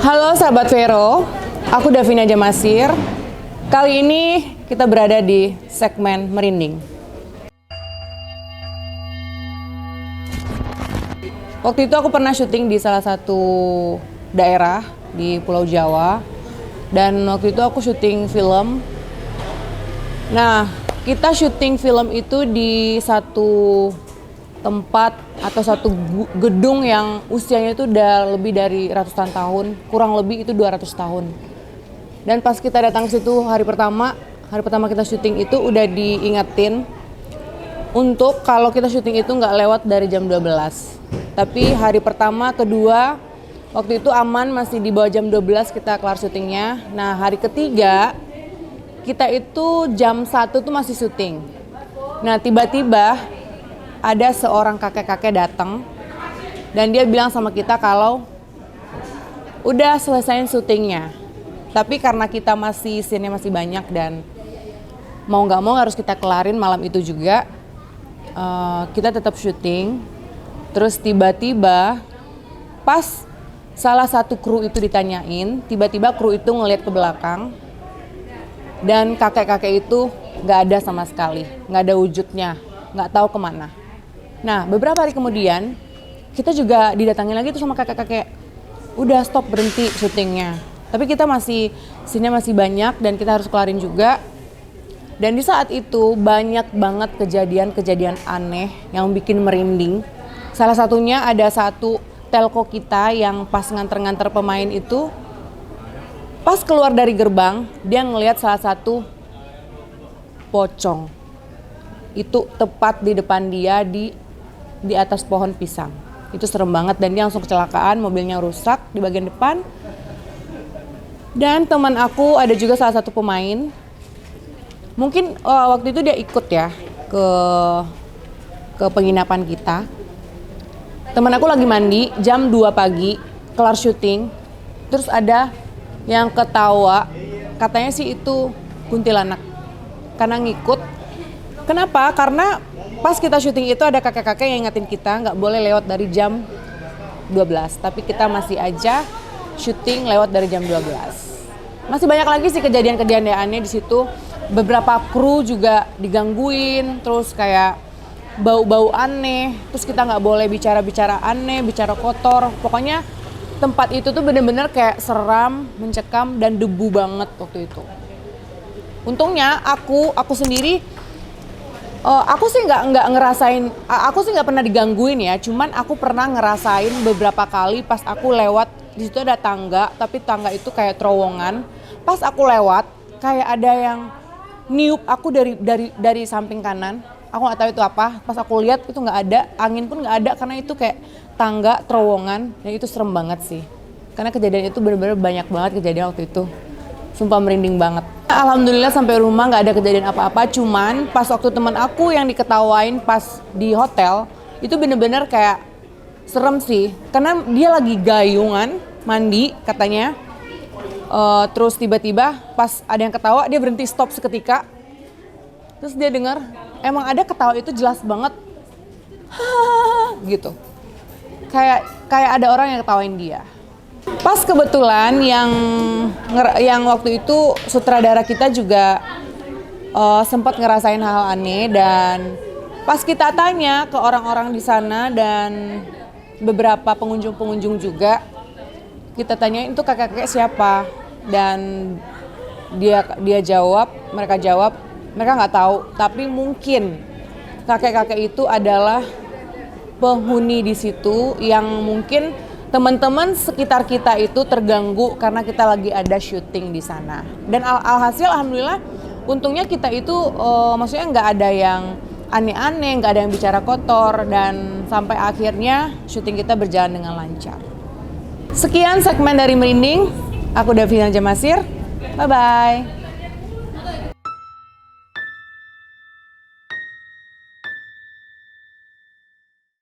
Halo sahabat Vero, aku Davina Jamasir. Kali ini kita berada di segmen merinding. Waktu itu aku pernah syuting di salah satu daerah di Pulau Jawa. Dan waktu itu aku syuting film. Nah, kita syuting film itu di satu tempat atau satu gedung yang usianya itu udah lebih dari ratusan tahun, kurang lebih itu 200 tahun. Dan pas kita datang ke situ hari pertama kita syuting itu udah diingetin untuk kalau kita syuting itu nggak lewat dari jam 12. Tapi hari pertama, kedua, waktu itu aman, masih di bawah jam 12 kita kelar syutingnya. Nah hari ketiga kita itu jam 1 tuh masih syuting. Nah tiba-tiba ada seorang kakek-kakek datang dan dia bilang sama kita kalau udah selesaiin syutingnya. Tapi karena kita scene-nya masih banyak dan mau nggak mau harus kita kelarin malam itu juga, kita tetap syuting. Terus tiba-tiba pas salah satu kru itu ditanyain, tiba-tiba kru itu ngelihat ke belakang dan kakek-kakek itu nggak ada sama sekali, nggak ada wujudnya, nggak tahu kemana. Nah beberapa hari kemudian kita juga didatangin lagi tuh sama kakek-kakek, udah stop, berhenti syutingnya. Tapi kita scene-nya masih banyak dan kita harus kelarin juga. Dan di saat itu banyak banget kejadian-kejadian aneh yang bikin merinding. Salah satunya ada satu telco kita yang pas nganter-nganter pemain itu, pas keluar dari gerbang dia ngelihat salah satu pocong. Itu tepat di depan dia di atas pohon pisang. Itu serem banget dan dia langsung kecelakaan, mobilnya rusak di bagian depan. Dan teman aku ada juga salah satu pemain. Mungkin waktu itu dia ikut ya ke penginapan kita. Teman aku lagi mandi jam 2 pagi, kelar syuting. Terus ada yang ketawa, katanya sih itu kuntilanak. Karena ngikut. Kenapa? Karena pas kita syuting itu ada kakek-kakek yang ingetin kita nggak boleh lewat dari jam 12. Tapi kita masih aja syuting lewat dari jam 12. Masih banyak lagi sih kejadian-kejadian aneh di situ. Beberapa kru juga digangguin, terus kayak bau-bau aneh. Terus kita nggak boleh bicara-bicara aneh, bicara kotor. Pokoknya tempat itu tuh bener-bener kayak seram, mencekam, dan debu banget waktu itu. Untungnya aku sendiri, aku sih nggak pernah digangguin ya. Cuman aku pernah ngerasain beberapa kali pas aku lewat di situ ada tangga, tapi tangga itu kayak terowongan. Pas aku lewat, kayak ada yang niup aku dari samping kanan. Aku nggak tahu itu apa. Pas aku lihat itu nggak ada, angin pun nggak ada karena itu kayak tangga terowongan. Dan itu serem banget sih. Karena kejadian itu benar-benar banyak banget kejadian waktu itu. Sumpah merinding banget. Alhamdulillah sampai rumah nggak ada kejadian apa-apa. Cuman pas waktu teman aku yang diketawain pas di hotel, itu bener-bener kayak serem sih. Karena dia lagi gayungan, mandi katanya. Terus tiba-tiba pas ada yang ketawa, dia berhenti stop seketika. Terus dia dengar, emang ada ketawa itu jelas banget. Gitu. Kayak ada orang yang ketawain dia. Pas kebetulan yang waktu itu sutradara kita juga sempat ngerasain hal aneh, dan pas kita tanya ke orang-orang di sana dan beberapa pengunjung-pengunjung juga, kita tanyain itu kakek-kakek siapa, dan mereka jawab mereka nggak tahu, tapi mungkin kakek-kakek itu adalah penghuni di situ yang mungkin teman-teman sekitar kita itu terganggu karena kita lagi ada syuting di sana. Dan alhasil alhamdulillah untungnya kita itu maksudnya nggak ada yang aneh-aneh, nggak ada yang bicara kotor, dan sampai akhirnya syuting kita berjalan dengan lancar. Sekian segmen dari Merinding, aku Davina Jamasir, bye-bye.